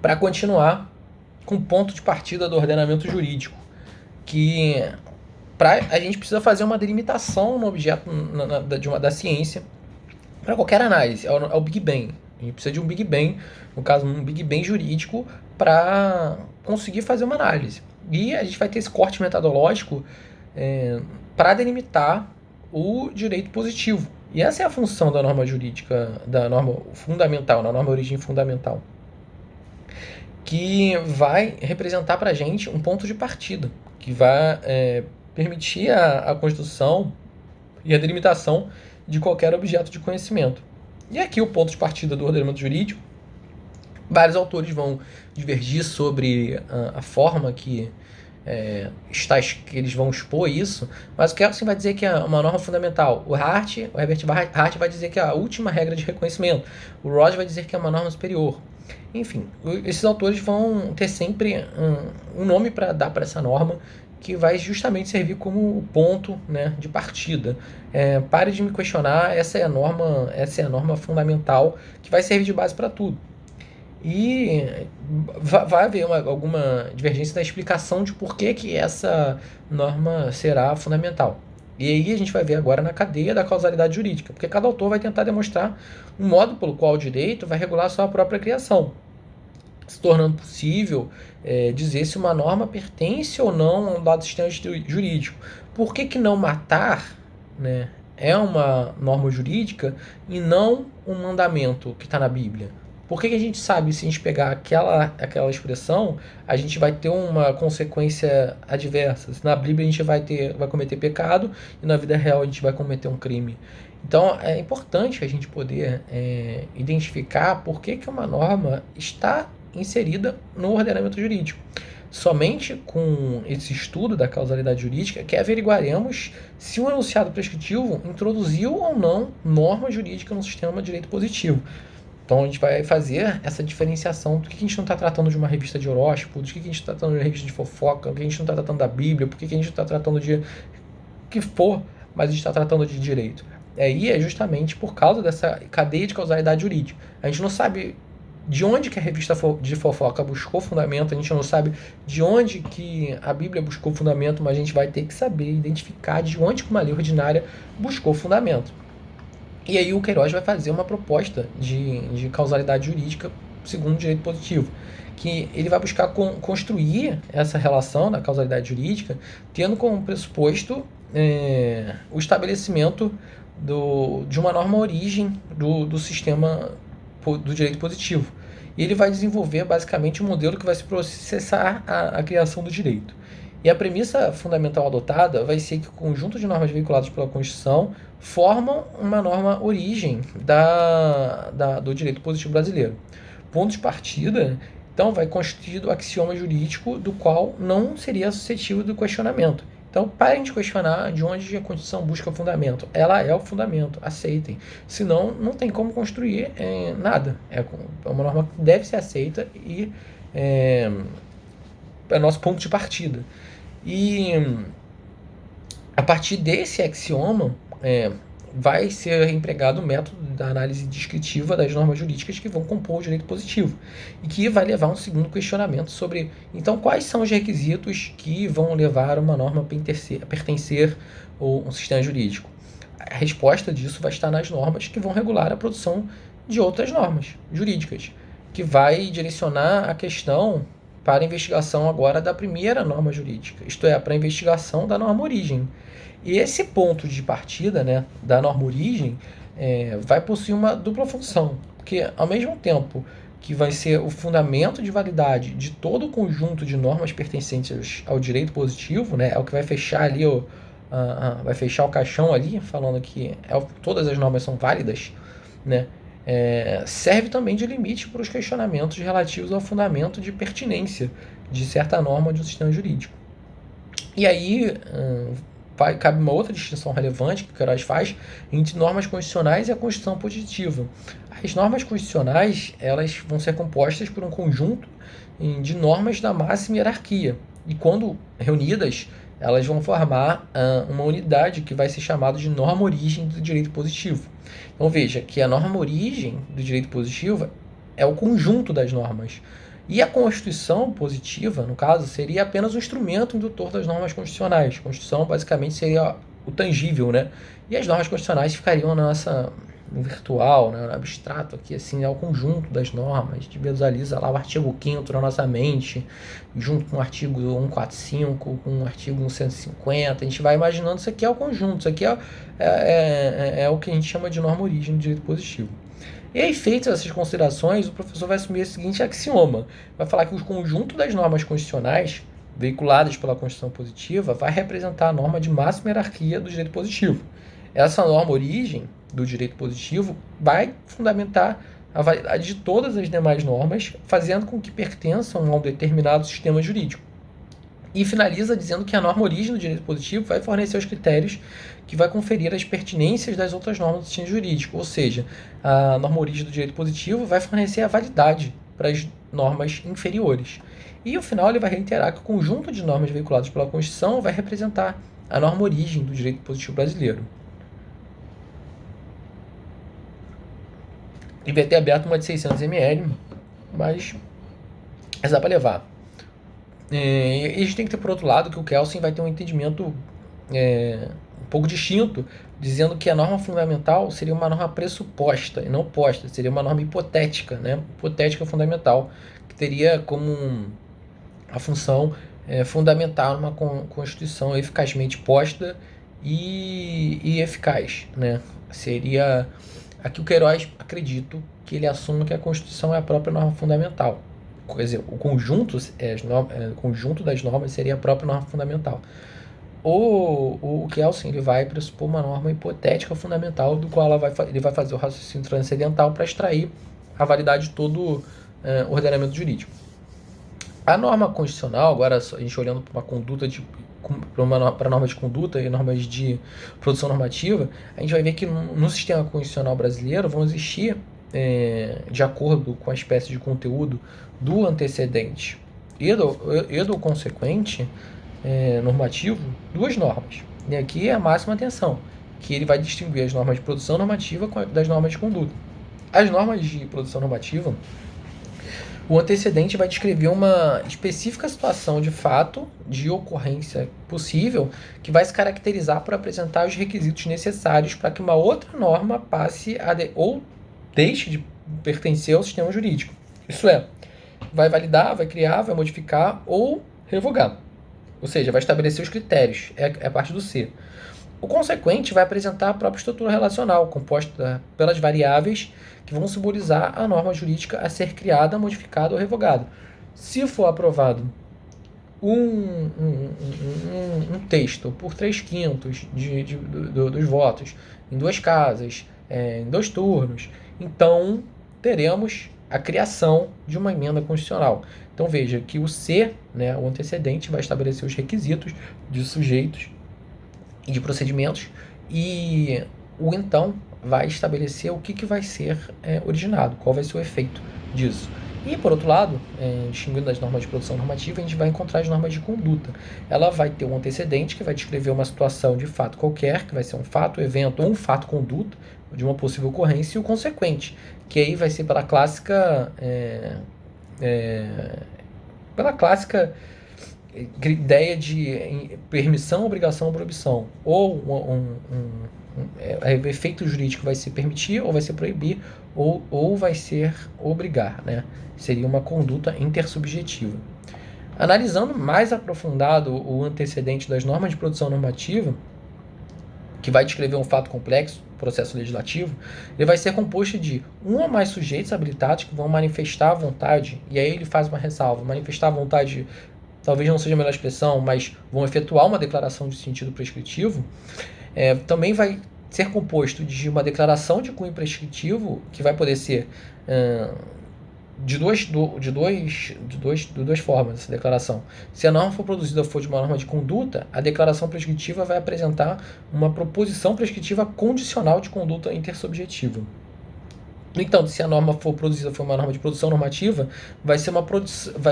para continuar com o ponto de partida do ordenamento jurídico, que a gente precisa fazer uma delimitação no objeto da ciência para qualquer análise, é o Big Bang. A gente precisa de um Big Bang, no caso, um Big Bang jurídico, para conseguir fazer uma análise. E a gente vai ter esse corte metodológico para delimitar o direito positivo. E essa é a função da norma jurídica, da norma fundamental, da norma origem fundamental, que vai representar para a gente um ponto de partida, que vai permitir a construção e a delimitação de qualquer objeto de conhecimento. E aqui o ponto de partida do ordenamento jurídico, vários autores vão divergir sobre a forma que eles vão expor isso, mas o Kelsen vai dizer que é uma norma fundamental. O Herbert Hart vai dizer que é a última regra de reconhecimento. O Roth vai dizer que é uma norma superior. Enfim, esses autores vão ter sempre um nome para dar para essa norma, que vai justamente servir como o ponto, né, de partida. Pare de me questionar, essa é a norma fundamental que vai servir de base para tudo. E vai haver alguma divergência na explicação de por que essa norma será fundamental. E aí a gente vai ver agora na cadeia da causalidade jurídica, porque cada autor vai tentar demonstrar um modo pelo qual o direito vai regular a sua própria criação, se tornando possível dizer se uma norma pertence ou não a um dado sistema jurídico. Por que não matar, né, é uma norma jurídica e não um mandamento que está na Bíblia? Por que a gente sabe, se a gente pegar aquela expressão, a gente vai ter uma consequência adversa? Se na Bíblia a gente vai cometer pecado e na vida real a gente vai cometer um crime. Então é importante a gente poder identificar por que uma norma está inserida no ordenamento jurídico. Somente com esse estudo da causalidade jurídica que averiguaremos se o enunciado prescritivo introduziu ou não norma jurídica no sistema de direito positivo. Então a gente vai fazer essa diferenciação do que a gente não está tratando de uma revista de horóscopo, do que a gente está tratando de uma revista de fofoca, do que a gente não está tratando da Bíblia, por que a gente está tratando de que for, mas a gente está tratando de direito. Aí é justamente por causa dessa cadeia de causalidade jurídica. A gente não sabe de onde que a revista de fofoca buscou fundamento, a gente não sabe de onde que a Bíblia buscou fundamento, mas a gente vai ter que saber identificar de onde que uma lei ordinária buscou fundamento. E aí o Queiroz vai fazer uma proposta de causalidade jurídica segundo o direito positivo, que ele vai buscar construir essa relação da causalidade jurídica, tendo como pressuposto o estabelecimento de uma norma origem do sistema do direito positivo. E ele vai desenvolver basicamente um modelo que vai se processar a criação do direito. E a premissa fundamental adotada vai ser que o conjunto de normas veiculadas pela Constituição formam uma norma origem do direito positivo brasileiro. Ponto de partida, então, vai constituir o axioma jurídico do qual não seria suscetível do questionamento. Então, parem de questionar de onde a Constituição busca fundamento. Ela é o fundamento, aceitem. Senão, não tem como construir nada. É uma norma que deve ser aceita e é nosso ponto de partida. E a partir desse axioma, vai ser empregado o método da análise descritiva das normas jurídicas que vão compor o direito positivo e que vai levar a um segundo questionamento sobre, então, quais são os requisitos que vão levar uma norma a pertencer a um sistema jurídico. A resposta disso vai estar nas normas que vão regular a produção de outras normas jurídicas, que vai direcionar a questão para a investigação agora da primeira norma jurídica, isto é, para a investigação da norma origem. E esse ponto de partida, né, da norma origem vai possuir uma dupla função, porque ao mesmo tempo que vai ser o fundamento de validade de todo o conjunto de normas pertencentes ao direito positivo, né, é o que vai fechar ali vai fechar o caixão ali, falando que todas as normas são válidas, né, serve também de limite para os questionamentos relativos ao fundamento de pertinência de certa norma de um sistema jurídico. E aí cabe uma outra distinção relevante que o Queiroz faz entre normas constitucionais e a Constituição positiva. As normas constitucionais, elas vão ser compostas por um conjunto de normas da máxima hierarquia, e quando reunidas, elas vão formar uma unidade que vai ser chamada de norma origem do direito positivo. Então veja que a norma origem do direito positivo é o conjunto das normas. E a Constituição positiva, no caso, seria apenas um instrumento indutor das normas constitucionais. A Constituição, basicamente, seria o tangível, né? E as normas constitucionais ficariam no virtual, né, no abstrato aqui, assim, é o conjunto das normas. A gente visualiza lá o artigo 5º na nossa mente, junto com o artigo 145, com o artigo 150. A gente vai imaginando isso aqui é o conjunto, isso aqui é o que a gente chama de norma origem do direito positivo. E aí, feitas essas considerações, o professor vai assumir o seguinte axioma. Vai falar que o conjunto das normas constitucionais veiculadas pela Constituição positiva vai representar a norma de máxima hierarquia do direito positivo. Essa norma origem do direito positivo vai fundamentar a validade de todas as demais normas, fazendo com que pertençam a um determinado sistema jurídico. E finaliza dizendo que a norma origem do direito positivo vai fornecer os critérios que vai conferir as pertinências das outras normas do sistema jurídico, ou seja, a norma origem do direito positivo vai fornecer a validade para as normas inferiores. E no final ele vai reiterar que o conjunto de normas veiculadas pela Constituição vai representar a norma origem do direito positivo brasileiro. E vai ter aberto uma de 600 ml, mas dá para levar. E a gente tem que ter, por outro lado, que o Kelsen vai ter um entendimento um pouco distinto, dizendo que a norma fundamental seria uma norma pressuposta e não posta, seria uma norma hipotética, né? Hipotética fundamental, que teria como a função fundamental uma Constituição eficazmente posta e eficaz, né? Seria aqui o Queiroz, acredito que ele assume que a Constituição é a própria norma fundamental. Quer dizer, o conjunto das normas seria a própria norma fundamental. O Kelsen ele vai pressupor uma norma hipotética fundamental, do qual ele vai fazer o raciocínio transcendental para extrair a validade de todo o ordenamento jurídico. A norma constitucional, agora a gente olhando para uma conduta para normas de conduta e normas de produção normativa, a gente vai ver que no sistema constitucional brasileiro vão existir, de acordo com a espécie de conteúdo do antecedente e do consequente normativo, duas normas. E aqui é a máxima atenção, que ele vai distinguir as normas de produção normativa das normas de conduta. As normas de produção normativa, o antecedente vai descrever uma específica situação de fato, de ocorrência possível, que vai se caracterizar por apresentar os requisitos necessários para que uma outra norma passe ou deixe de pertencer ao sistema jurídico. Isso é, vai validar, vai criar, vai modificar ou revogar. Ou seja, vai estabelecer os critérios, é a parte do C. O consequente vai apresentar a própria estrutura relacional, composta pelas variáveis que vão simbolizar a norma jurídica a ser criada, modificada ou revogada. Se for aprovado um texto por 3/5 dos votos, em 2 casas, em 2 turnos, então teremos a criação de uma emenda constitucional. Então veja que o C, né, o antecedente, vai estabelecer os requisitos de sujeitos e de procedimentos, e o então vai estabelecer o que vai ser originado, qual vai ser o efeito disso. E, por outro lado, distinguindo das normas de produção normativa, a gente vai encontrar as normas de conduta. Ela vai ter um antecedente que vai descrever uma situação de fato qualquer, que vai ser um fato, evento ou um fato conduta de uma possível ocorrência, e o consequente, que aí vai ser pela clássica ideia de permissão, obrigação ou proibição. Ou o efeito jurídico vai ser permitir, ou vai ser proibir, ou vai ser obrigar, né? Seria uma conduta intersubjetiva. Analisando mais aprofundado o antecedente das normas de produção normativa, que vai descrever um fato complexo, processo legislativo, ele vai ser composto de um ou mais sujeitos habilitados que vão manifestar a vontade, e aí ele faz uma ressalva, manifestar a vontade talvez não seja a melhor expressão, mas vão efetuar uma declaração de sentido prescritivo. Também vai ser composto de uma declaração de cunho prescritivo, que vai poder ser de duas formas, essa declaração. Se a norma for produzida for de uma norma de conduta, a declaração prescritiva vai apresentar uma proposição prescritiva condicional de conduta intersubjetiva. No entanto, se a norma for produzida for uma norma de produção normativa, vai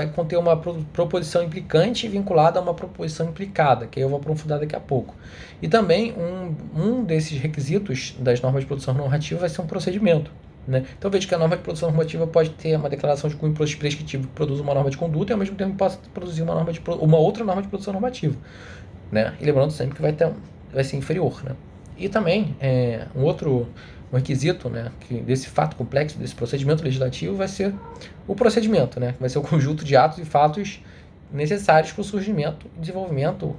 conter uma proposição implicante vinculada a uma proposição implicada, que aí eu vou aprofundar daqui a pouco. E também um desses requisitos das normas de produção normativa vai ser um procedimento. né? Então veja que a norma de produção normativa pode ter uma declaração de cunho prescritivo que produz uma norma de conduta e ao mesmo tempo pode produzir uma outra norma de produção normativa, né? E lembrando sempre que vai ser inferior, né? E também um requisito, né, desse fato complexo, desse procedimento legislativo, vai ser o procedimento, né? Vai ser o conjunto de atos e fatos necessários para o surgimento e desenvolvimento,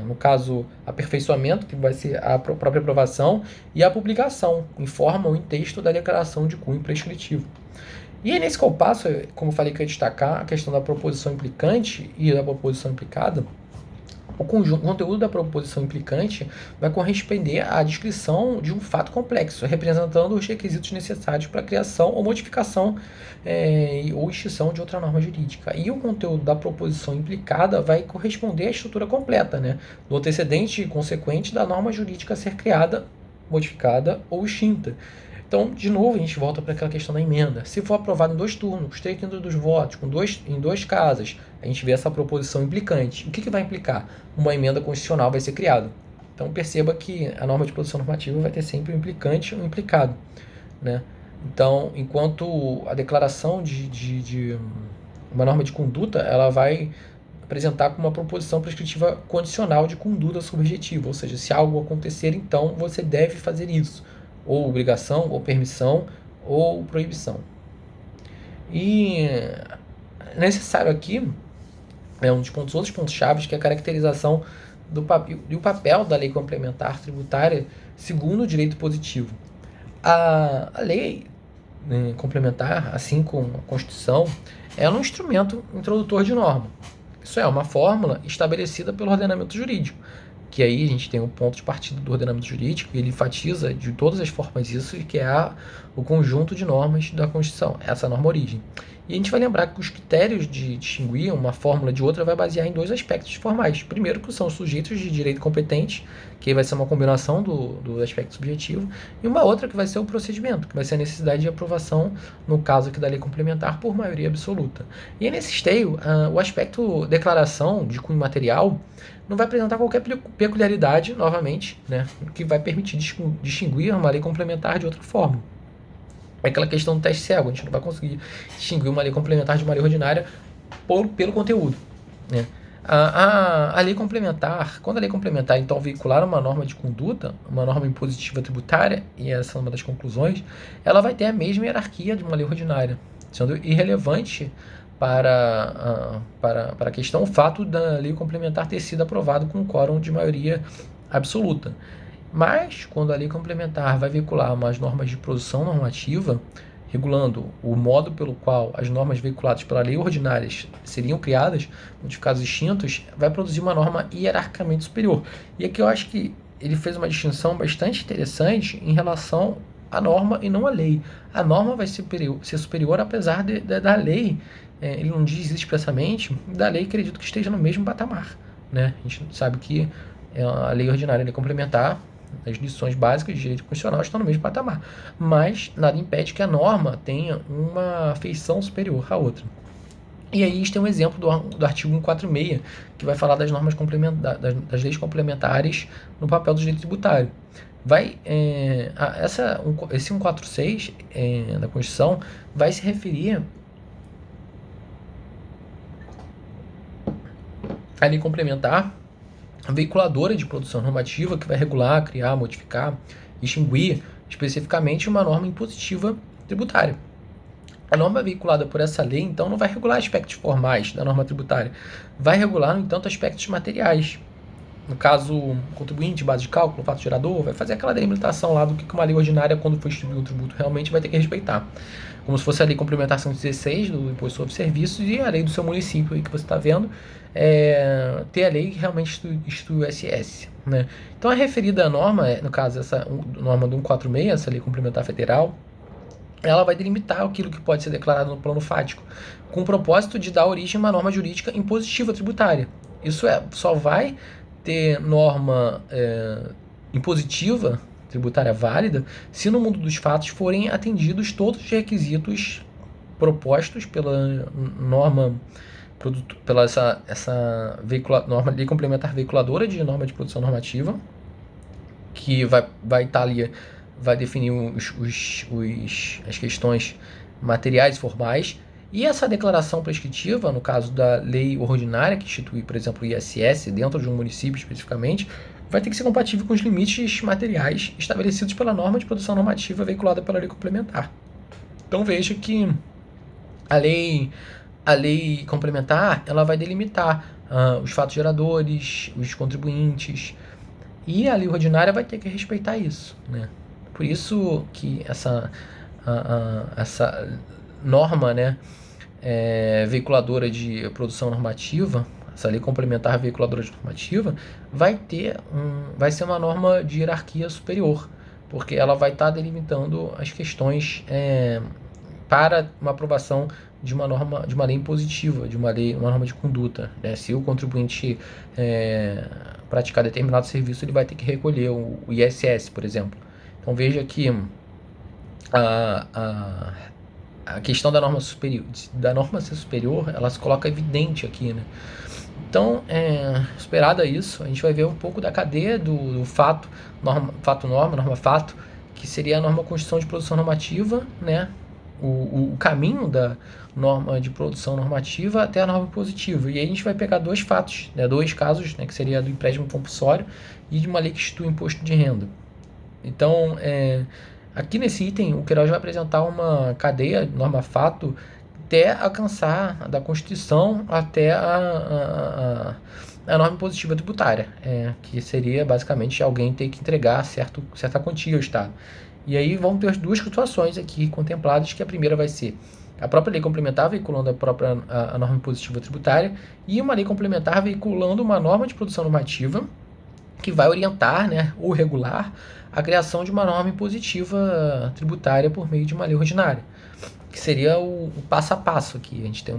no caso, aperfeiçoamento, que vai ser a própria aprovação, e a publicação, em forma ou em texto, da declaração de cunho prescritivo. E aí, nesse compasso, como eu falei que eu ia destacar a questão da proposição implicante e da proposição implicada, o conteúdo da proposição implicante vai corresponder à descrição de um fato complexo, representando os requisitos necessários para a criação ou modificação ou extinção de outra norma jurídica. E o conteúdo da proposição implicada vai corresponder à estrutura completa, né, do antecedente e consequente da norma jurídica a ser criada, modificada ou extinta. Então, de novo, a gente volta para aquela questão da emenda. Se for aprovado em 2 turnos, 3/5 dos votos, em 2 casas, a gente vê essa proposição implicante. O que vai implicar? Uma emenda constitucional vai ser criada. Então, perceba que a norma de produção normativa vai ter sempre um implicante e um implicado, né? Então, enquanto a declaração de uma norma de conduta, ela vai apresentar como uma proposição prescritiva condicional de conduta subjetiva, ou seja, se algo acontecer, então você deve fazer isso, ou obrigação, ou permissão, ou proibição. E é necessário aqui, um dos outros pontos chaves, que é a caracterização do papel da lei complementar tributária segundo o direito positivo. A lei, né, complementar, assim como a Constituição, é um instrumento introdutor de norma. Isso é uma fórmula estabelecida pelo ordenamento jurídico, que aí a gente tem um ponto de partida do ordenamento jurídico, e ele enfatiza de todas as formas isso, que é o conjunto de normas da Constituição, essa norma origem. E a gente vai lembrar que os critérios de distinguir uma fórmula de outra vai basear em 2 aspectos formais. Primeiro, que são os sujeitos de direito competente, que vai ser uma combinação do aspecto subjetivo, e uma outra que vai ser o procedimento, que vai ser a necessidade de aprovação, no caso aqui da lei complementar, por maioria absoluta. E nesse esteio, o aspecto declaração de cunho material não vai apresentar qualquer peculiaridade, novamente, né, que vai permitir distinguir uma lei complementar de outra forma. É aquela questão do teste cego, a gente não vai conseguir distinguir uma lei complementar de uma lei ordinária pelo conteúdo, né? A lei complementar, quando a lei complementar, então, veicular uma norma de conduta, uma norma impositiva tributária, e essa é uma das conclusões, ela vai ter a mesma hierarquia de uma lei ordinária, sendo irrelevante para a questão o fato da lei complementar ter sido aprovado com um quórum de maioria absoluta. Mas, quando a lei complementar vai veicular umas normas de produção normativa, regulando o modo pelo qual as normas veiculadas pela lei ordinária seriam criadas, modificados extintos, vai produzir uma norma hierarquicamente superior. E aqui eu acho que ele fez uma distinção bastante interessante em relação à norma e não à lei. A norma vai ser superior apesar da lei, ele não diz expressamente, da lei acredito que esteja no mesmo patamar, né? A gente sabe que a lei ordinária e a lei complementar, as lições básicas de direito constitucional estão no mesmo patamar, mas nada impede que a norma tenha uma feição superior à outra. E aí a gente tem um exemplo do artigo 146, que vai falar das normas das leis complementares no papel do direito tributário. Esse 146 da Constituição vai se referir à lei complementar veiculadora de produção normativa, que vai regular, criar, modificar, extinguir especificamente uma norma impositiva tributária. A norma veiculada por essa lei, então, não vai regular aspectos formais da norma tributária, vai regular, no entanto, aspectos materiais. No caso, contribuinte, base de cálculo, fato gerador, vai fazer aquela delimitação lá do que uma lei ordinária, quando for instituir um tributo, realmente vai ter que respeitar. Como se fosse a lei complementar 116 do Imposto sobre Serviços e a lei do seu município aí que você está vendo, ter a lei que realmente institui o SS, né? Então a referida norma, no caso essa norma do 146, essa lei complementar federal, ela vai delimitar aquilo que pode ser declarado no plano fático, com o propósito de dar origem a uma norma jurídica impositiva tributária. Isso só vai ter norma impositiva tributária válida se no mundo dos fatos forem atendidos todos os requisitos propostos pela norma, pela essa norma lei complementar veiculadora de norma de produção normativa, que vai estar ali vai definir as questões materiais e formais, e essa declaração prescritiva, no caso da lei ordinária, que institui, por exemplo, o ISS dentro de um município especificamente, vai ter que ser compatível com os limites materiais estabelecidos pela norma de produção normativa veiculada pela lei complementar. Então veja que a lei complementar ela vai delimitar os fatos geradores, os contribuintes, e a lei ordinária vai ter que respeitar isso, né? Por isso que essa norma, né, veiculadora de produção normativa, essa lei complementar veiculadora de normativa, vai ser uma norma de hierarquia superior, porque ela vai estar delimitando as questões para uma aprovação de uma lei impositiva, uma norma de conduta, né? Se o contribuinte praticar determinado serviço, ele vai ter que recolher o ISS, por exemplo. Então veja que a questão da norma ser superior, ela se coloca evidente aqui, né? Então, superada isso, a gente vai ver um pouco da cadeia do fato, norma-fato, que seria a norma Constituição de Produção Normativa, né? O caminho da norma de produção normativa até a norma positiva. E aí a gente vai pegar dois fatos, né, dois casos, né, que seria do empréstimo compulsório e de uma lei que institui imposto de renda. Então, aqui nesse item, o Queiroz vai apresentar uma cadeia, norma-fato, até alcançar da Constituição até a norma impositiva tributária, que seria basicamente alguém ter que entregar certa quantia ao Estado. E aí vão ter as duas situações aqui contempladas, que a primeira vai ser a própria lei complementar veiculando a norma impositiva tributária e uma lei complementar veiculando uma norma de produção normativa que vai orientar, né, ou regular a criação de uma norma impositiva tributária por meio de uma lei ordinária, que seria o passo a passo aqui. A gente tem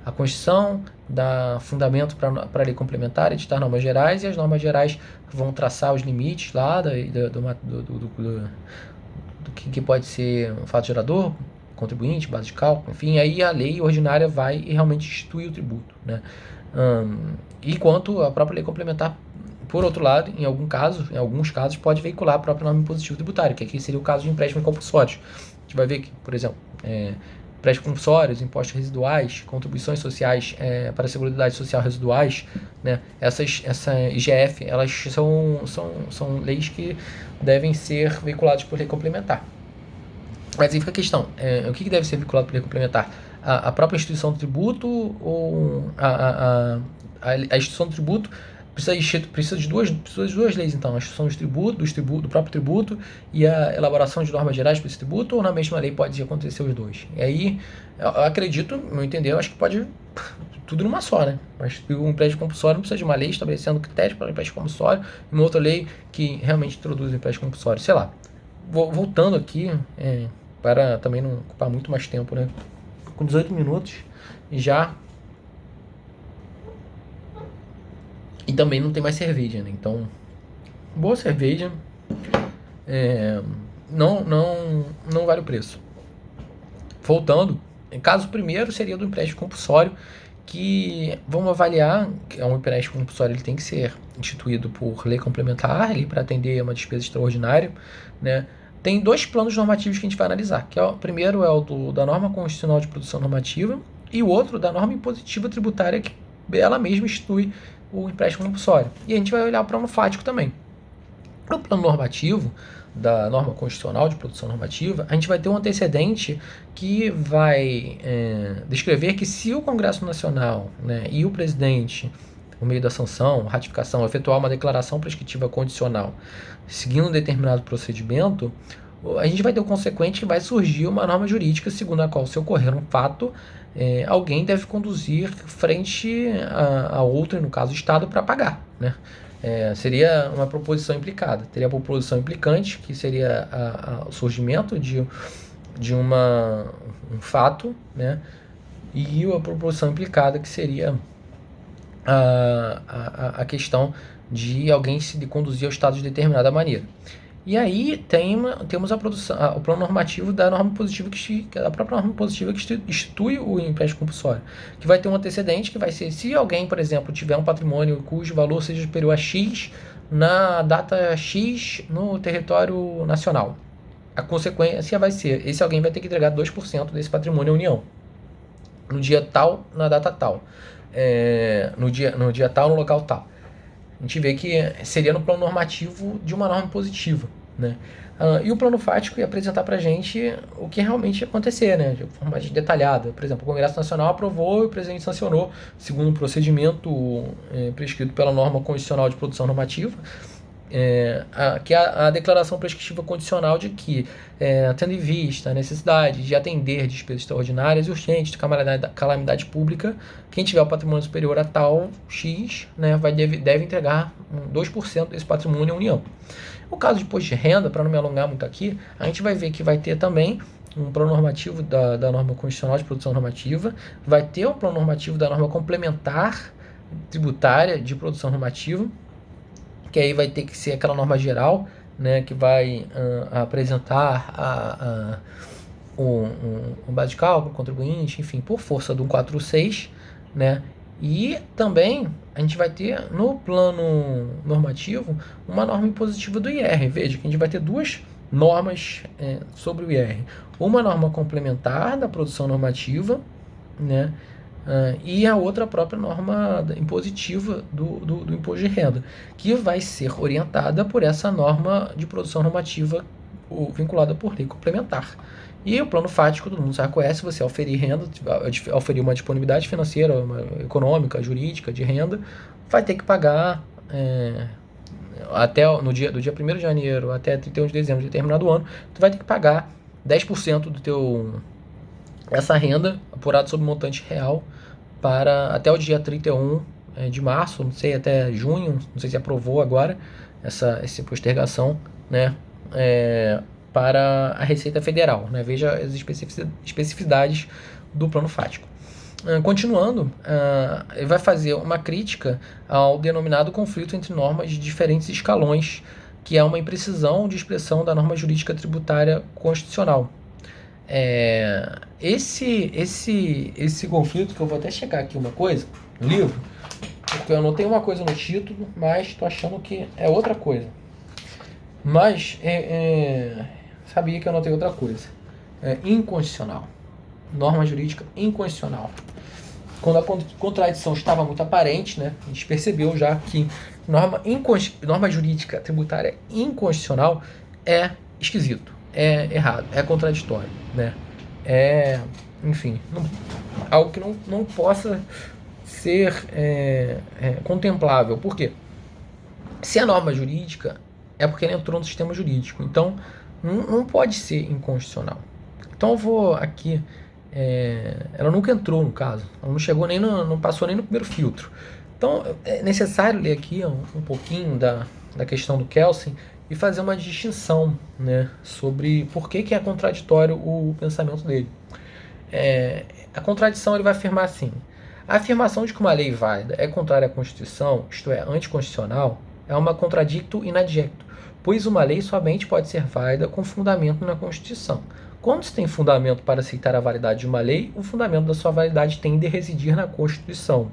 a Constituição, dá fundamento para a lei complementar, editar normas gerais, e as normas gerais vão traçar os limites lá do que pode ser um fato gerador, contribuinte, base de cálculo, enfim, aí a lei ordinária vai e realmente institui o tributo, né? E quanto a própria lei complementar, por outro lado, em alguns casos, pode veicular a própria norma impositiva tributária, que aqui seria o caso de empréstimo compulsórios. A gente vai ver que, por exemplo, empréstimos compulsórios, impostos residuais, contribuições sociais para a Seguridade Social residuais, né? Essa IGF, elas são leis que devem ser veiculadas por lei complementar. Mas aí fica a questão, o que deve ser vinculado por lei complementar? A própria instituição do tributo ou a instituição do tributo precisa de duas leis, então, a instituição do próprio tributo e a elaboração de normas gerais para esse tributo, ou na mesma lei pode acontecer os dois? E aí, eu acredito, no meu entender, eu acho que pode tudo numa só, né? Mas o empréstimo compulsório não precisa de uma lei estabelecendo critérios para o empréstimo compulsório e uma outra lei que realmente introduz o empréstimo compulsório, sei lá. Voltando aqui, para também não ocupar muito mais tempo, né? Com 18 minutos e já. E também não tem mais cerveja, né? Então, boa cerveja não vale o preço. Voltando, caso primeiro seria do empréstimo compulsório, que vamos avaliar que um empréstimo compulsório ele tem que ser instituído por lei complementar ali para atender uma despesa extraordinária, né? Tem dois planos normativos que a gente vai analisar, que o primeiro é o da norma constitucional de produção normativa e o outro da norma impositiva tributária, que ela mesma institui o empréstimo compulsório. E a gente vai olhar o plano fático também. No plano normativo, da norma constitucional de produção normativa, a gente vai ter um antecedente que vai descrever que se o Congresso Nacional, né, e o presidente, por meio da sanção, ratificação, efetuar uma declaração prescritiva condicional seguindo um determinado procedimento, a gente vai ter o consequente que vai surgir uma norma jurídica segundo a qual, se ocorrer um fato, alguém deve conduzir frente a outro, no caso o Estado, para pagar, né? Seria uma proposição implicada. Teria a proposição implicante, que seria o surgimento de um fato, né? E a proposição implicada, que seria a questão de alguém se conduzir ao Estado de determinada maneira. E aí temos o plano normativo da norma positiva a própria norma positiva que institui o empréstimo compulsório, que vai ter um antecedente que vai ser se alguém, por exemplo, tiver um patrimônio cujo valor seja superior a X, na data X no território nacional. A consequência vai ser, esse alguém vai ter que entregar 2% desse patrimônio à União. No dia tal, na data tal. No dia tal, no local tal. A gente vê que seria no plano normativo de uma norma positiva, né? E o plano fático ia apresentar para a gente o que realmente ia acontecer, né? De forma mais detalhada. Por exemplo, o Congresso Nacional aprovou e o presidente sancionou, segundo um procedimento prescrito pela norma constitucional de produção normativa, que é a declaração prescritiva condicional de que, tendo em vista a necessidade de atender despesas extraordinárias e urgentes de calamidade pública, quem tiver o patrimônio superior a tal X, né, deve entregar 2% desse patrimônio à União. No caso de imposto de renda, para não me alongar muito aqui, a gente vai ver que vai ter também um plano normativo da norma constitucional de produção normativa, vai ter um plano normativo da norma complementar tributária de produção normativa, que aí vai ter que ser aquela norma geral, né, que vai apresentar um base de cálculo, contribuinte, enfim, por força do 146, né, e também a gente vai ter no plano normativo uma norma impositiva do IR. Veja que a gente vai ter duas normas sobre o IR. Uma norma complementar da produção normativa, né, e a outra própria norma impositiva do imposto de renda, que vai ser orientada por essa norma de produção normativa vinculada por lei complementar. E o plano fático, todo mundo já conhece, você oferir renda, oferir uma disponibilidade financeira, econômica, jurídica, de renda, vai ter que pagar até do dia 1º de janeiro até 31 de dezembro de determinado ano, tu vai ter que pagar 10% essa renda apurada sob montante real até o dia 31 de março, não sei, até junho, não sei se aprovou agora essa postergação, né, para a Receita Federal, né? Veja as especificidades do plano fático. Continuando, ele vai fazer uma crítica ao denominado conflito entre normas de diferentes escalões, que é uma imprecisão de expressão da norma jurídica tributária constitucional. Esse conflito, que eu vou até checar aqui uma coisa no livro, porque eu anotei uma coisa no título, mas estou achando que é outra coisa. Mas sabia que eu anotei outra coisa. Inconstitucional. Norma jurídica inconstitucional. Quando a contradição estava muito aparente, né, a gente percebeu já que norma jurídica tributária inconstitucional é esquisito, é errado, é contraditório, né? Enfim, algo que não possa ser contemplável. Por quê? Se a norma jurídica é porque ela entrou no sistema jurídico, então não pode ser inconstitucional. Então eu vou aqui, ela nunca entrou no caso, ela não chegou não passou nem no primeiro filtro. Então é necessário ler aqui um pouquinho da questão do Kelsen e fazer uma distinção, né, sobre por que é contraditório o pensamento dele. A contradição, ele vai afirmar assim: a afirmação de que uma lei válida é contrária à Constituição, isto é, anticonstitucional, é uma contradicto in adjecto, pois uma lei somente pode ser válida com fundamento na Constituição. Quando se tem fundamento para aceitar a validade de uma lei, o fundamento da sua validade tende a residir na Constituição.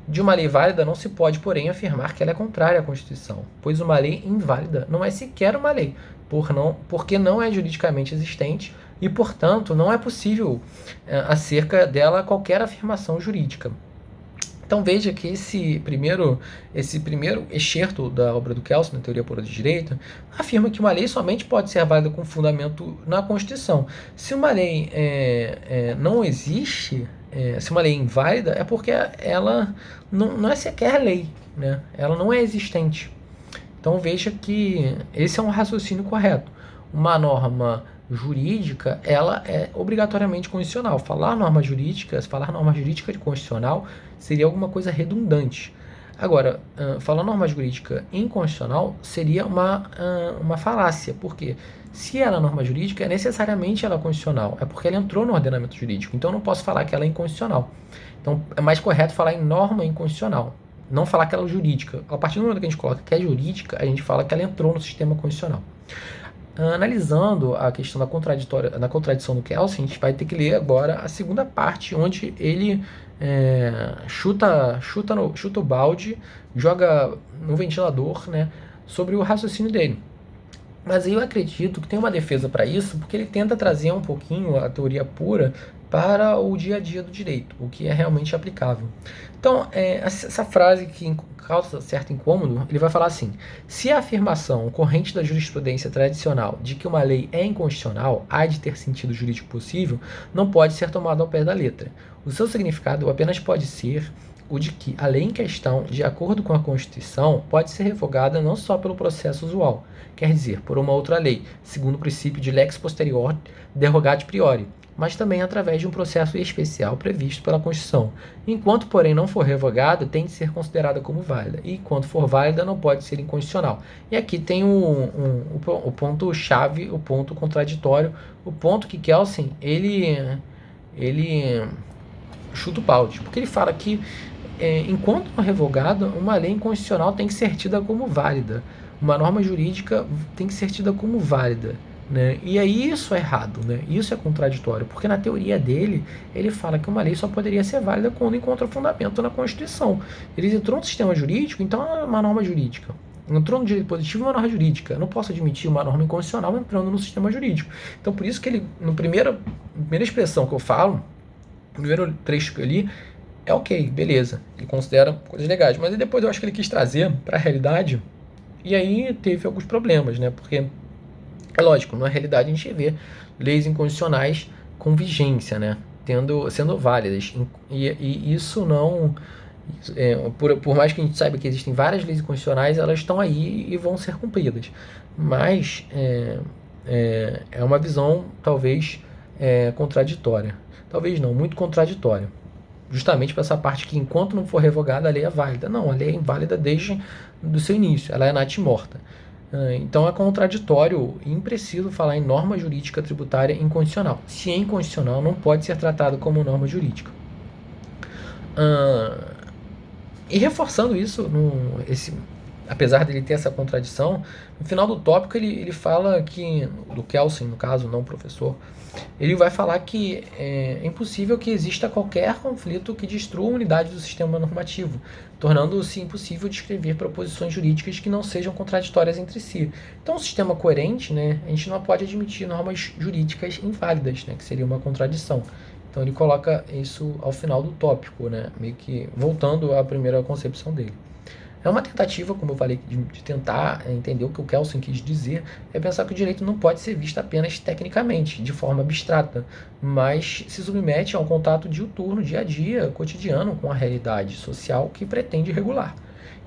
De uma lei válida não se pode, porém, afirmar que ela é contrária à Constituição, pois uma lei inválida não é sequer uma lei, porque não é juridicamente existente e, portanto, não é possível acerca dela qualquer afirmação jurídica. Então veja que esse primeiro excerto da obra do Kelsen, na Teoria Pura de Direito, afirma que uma lei somente pode ser válida com fundamento na Constituição. Se uma lei não existe, se uma lei é inválida, é porque ela não é sequer lei, né? Ela não é existente. Então veja que esse é um raciocínio correto. Uma norma jurídica, ela é obrigatoriamente constitucional. Falar norma jurídica de constitucional seria alguma coisa redundante. Agora, falar norma jurídica inconstitucional seria uma falácia, porque se ela é norma jurídica, necessariamente ela é constitucional, é porque ela entrou no ordenamento jurídico, então eu não posso falar que ela é inconstitucional. Então é mais correto falar em norma inconstitucional, não falar que ela é jurídica. A partir do momento que a gente coloca que é jurídica, a gente fala que ela entrou no sistema constitucional. Analisando a questão da contradição do Kelsen, a gente vai ter que ler agora a segunda parte, onde ele chuta o balde, joga no ventilador, né, sobre o raciocínio dele. Mas eu acredito que tem uma defesa para isso, porque ele tenta trazer um pouquinho a teoria pura para o dia a dia do direito, o que é realmente aplicável. Então, essa frase que causa certo incômodo, ele vai falar assim: se a afirmação corrente da jurisprudência tradicional de que uma lei é inconstitucional, há de ter sentido jurídico possível, não pode ser tomada ao pé da letra. O seu significado apenas pode ser o de que a lei em questão, de acordo com a Constituição, pode ser revogada não só pelo processo usual, quer dizer, por uma outra lei, segundo o princípio de lex posterior derogat priori, mas também através de um processo especial previsto pela Constituição. Enquanto, porém, não for revogada, tem de ser considerada como válida, e enquanto for válida, não pode ser inconstitucional. E aqui tem o ponto-chave, o ponto contraditório, o ponto que Kelsen, ele chuta o balde, porque ele fala que enquanto não revogada, uma lei inconstitucional tem que ser tida como válida. Uma norma jurídica tem que ser tida como válida. Né? E aí isso é errado, né? Isso é contraditório, porque na teoria dele, ele fala que uma lei só poderia ser válida quando encontra fundamento na Constituição. Ele entrou no sistema jurídico, então é uma norma jurídica. Entrou no direito positivo, uma norma jurídica. Eu não posso admitir uma norma inconstitucional entrando no sistema jurídico. Então por isso que ele, na primeira expressão que eu falo, no primeiro trecho que eu li, é ok, beleza, ele considera coisas legais, mas depois eu acho que ele quis trazer para a realidade, e aí teve alguns problemas, né, porque, é lógico, na realidade a gente vê leis inconstitucionais com vigência, né, sendo válidas, e isso não, por mais que a gente saiba que existem várias leis inconstitucionais, elas estão aí e vão ser cumpridas, mas é uma visão, talvez, contraditória, talvez não, muito contraditória, justamente para essa parte que enquanto não for revogada a lei é válida. Não, a lei é inválida desde o seu início, ela é natimorta. Então é contraditório e impreciso falar em norma jurídica tributária inconstitucional. Se é inconstitucional, não pode ser tratado como norma jurídica. E reforçando isso, apesar dele ter essa contradição, no final do tópico ele fala que, do Kelsen, no caso, não o professor, ele vai falar que é impossível que exista qualquer conflito que destrua a unidade do sistema normativo, tornando-se impossível descrever proposições jurídicas que não sejam contraditórias entre si. Então, um sistema coerente, né, a gente não pode admitir normas jurídicas inválidas, né, que seria uma contradição. Então, ele coloca isso ao final do tópico, né, meio que voltando à primeira concepção dele. É uma tentativa, como eu falei, de tentar entender o que o Kelsen quis dizer, é pensar que o direito não pode ser visto apenas tecnicamente, de forma abstrata, mas se submete a um contato diuturno, dia a dia, cotidiano, com a realidade social que pretende regular.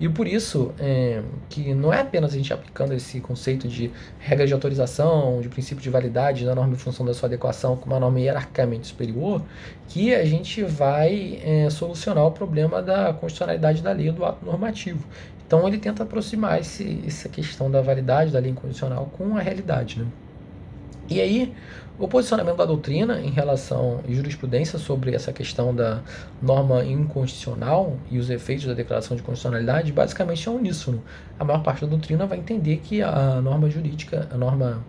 E por isso que não é apenas a gente aplicando esse conceito de regra de autorização, de princípio de validade da norma em função da sua adequação com uma norma hierarquicamente superior, que a gente vai solucionar o problema da constitucionalidade da lei do ato normativo. Então ele tenta aproximar essa questão da validade da lei inconstitucional com a realidade, né? E aí, o posicionamento da doutrina em relação à jurisprudência sobre essa questão da norma inconstitucional e os efeitos da declaração de constitucionalidade basicamente é uníssono. A maior parte da doutrina vai entender que a norma jurídica, a norma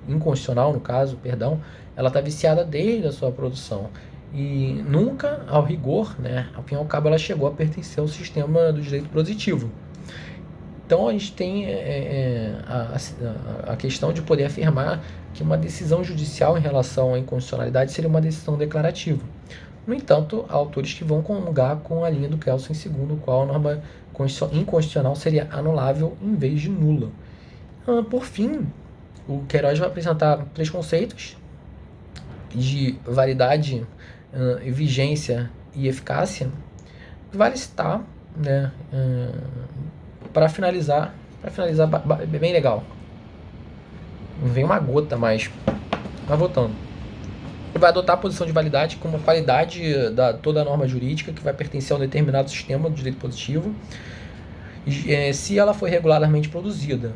inconstitucional, no caso, perdão, ela está viciada desde a sua produção. E nunca, ao rigor, né, ao fim e ao cabo, ela chegou a pertencer ao sistema do direito positivo. Então a gente tem a questão de poder afirmar que uma decisão judicial em relação à inconstitucionalidade seria uma decisão declarativa. No entanto, há autores que vão comungar com a linha do Kelsen, segundo o qual a norma inconstitucional seria anulável em vez de nula. Por fim, o Queiroz vai apresentar 3 conceitos de validade, vigência e eficácia, que vale citar, né, para finalizar bem legal. Não vem uma gota mais. Mas voltando. Ele vai adotar a posição de validade como qualidade da toda a norma jurídica que vai pertencer a um determinado sistema do direito positivo, se ela foi regularmente produzida,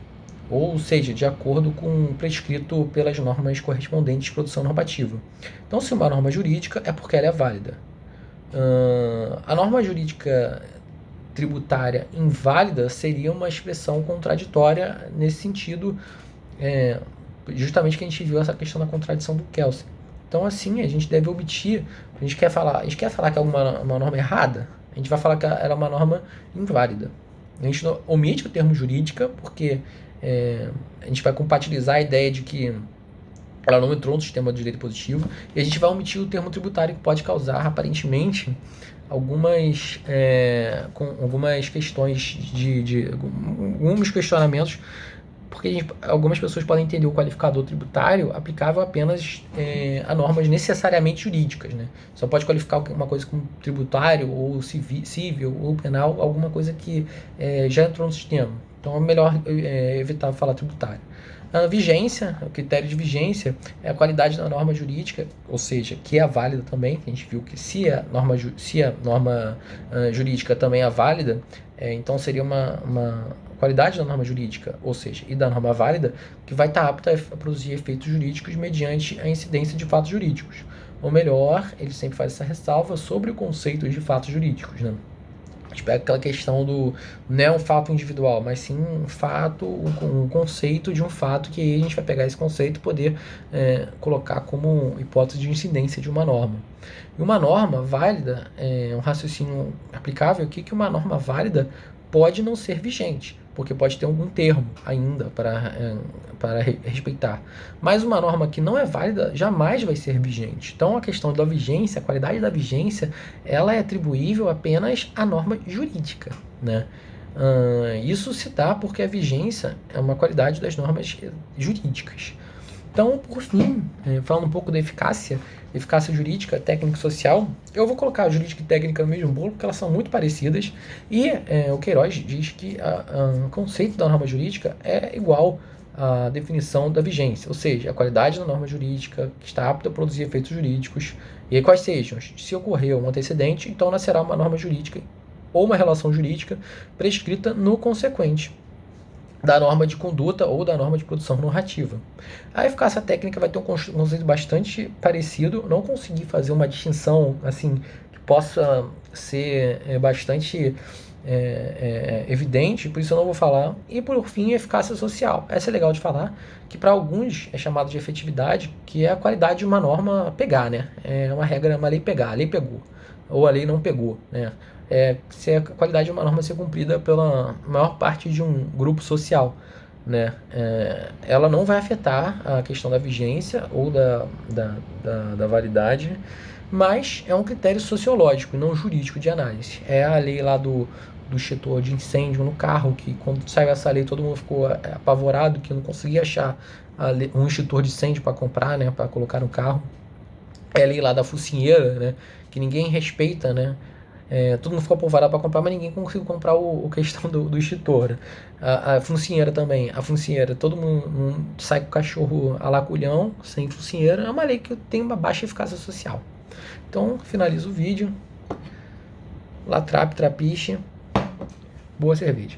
ou seja, de acordo com o prescrito pelas normas correspondentes de produção normativa. Então, se uma norma jurídica é porque ela é válida. A norma jurídica tributária inválida seria uma expressão contraditória nesse sentido, justamente que a gente viu essa questão da contradição do Kelsen. Então, assim, a gente deve omitir, a gente quer falar que é uma norma errada, a gente vai falar que ela é uma norma inválida. A gente não omite o termo jurídica, porque a gente vai compatibilizar a ideia de que ela não entrou no sistema de direito positivo, e a gente vai omitir o termo tributário, que pode causar, aparentemente, algumas questões alguns questionamentos, porque algumas pessoas podem entender o qualificador tributário aplicável apenas a normas necessariamente jurídicas, né? Só pode qualificar uma coisa como tributário, ou civil, ou penal, alguma coisa que já entrou no sistema. Então é melhor evitar falar tributário. A vigência, o critério de vigência é a qualidade da norma jurídica, ou seja, que é válida também. A gente viu que se a norma jurídica também é válida, então seria uma qualidade da norma jurídica, ou seja, e da norma válida, que vai estar apta a produzir efeitos jurídicos mediante a incidência de fatos jurídicos. Ou melhor, ele sempre faz essa ressalva sobre o conceito de fatos jurídicos, né? A gente pega aquela questão do não é um fato individual, mas sim um fato, um conceito de um fato, que aí a gente vai pegar esse conceito e poder colocar como hipótese de incidência de uma norma. E uma norma válida, um raciocínio aplicável aqui, que uma norma válida pode não ser vigente, porque pode ter algum termo ainda para respeitar. Mas uma norma que não é válida jamais vai ser vigente. Então a questão da vigência, a qualidade da vigência, ela é atribuível apenas à norma jurídica, né? Isso se dá porque a vigência é uma qualidade das normas jurídicas. Então, por fim, falando um pouco da eficácia jurídica, técnica e social, eu vou colocar a jurídica e técnica no mesmo bolo, porque elas são muito parecidas, e o Queiroz diz que o conceito da norma jurídica é igual à definição da vigência, ou seja, a qualidade da norma jurídica que está apta a produzir efeitos jurídicos, e aí quais sejam. Se ocorreu um antecedente, então nascerá uma norma jurídica ou uma relação jurídica prescrita no consequente da norma de conduta ou da norma de produção normativa. A eficácia técnica vai ter um conceito bastante parecido. Não consegui fazer uma distinção assim que possa ser bastante evidente, por isso eu não vou falar. E por fim, eficácia social. Essa é legal de falar, que para alguns é chamado de efetividade, que é a qualidade de uma norma pegar, né? É uma regra, uma lei pegar, a lei pegou, ou a lei não pegou, né? Se a qualidade de uma norma ser cumprida pela maior parte de um grupo social, né? Ela não vai afetar a questão da vigência ou da validade, mas é um critério sociológico e não jurídico de análise. É a lei lá do extintor de incêndio no carro, que quando saiu essa lei todo mundo ficou apavorado, que não conseguia achar um extintor de incêndio para comprar, né, para colocar no carro. É a lei lá da focinheira, né, que ninguém respeita, né? Todo mundo ficou apavorado para comprar, mas ninguém conseguiu comprar o questão do extintor. A focinheira também. A focinheira, todo mundo sai com o cachorro a la culhão, sem focinheira. É uma lei que tem uma baixa eficácia social. Então, finalizo o vídeo. Latrap, trapiche. Boa cerveja.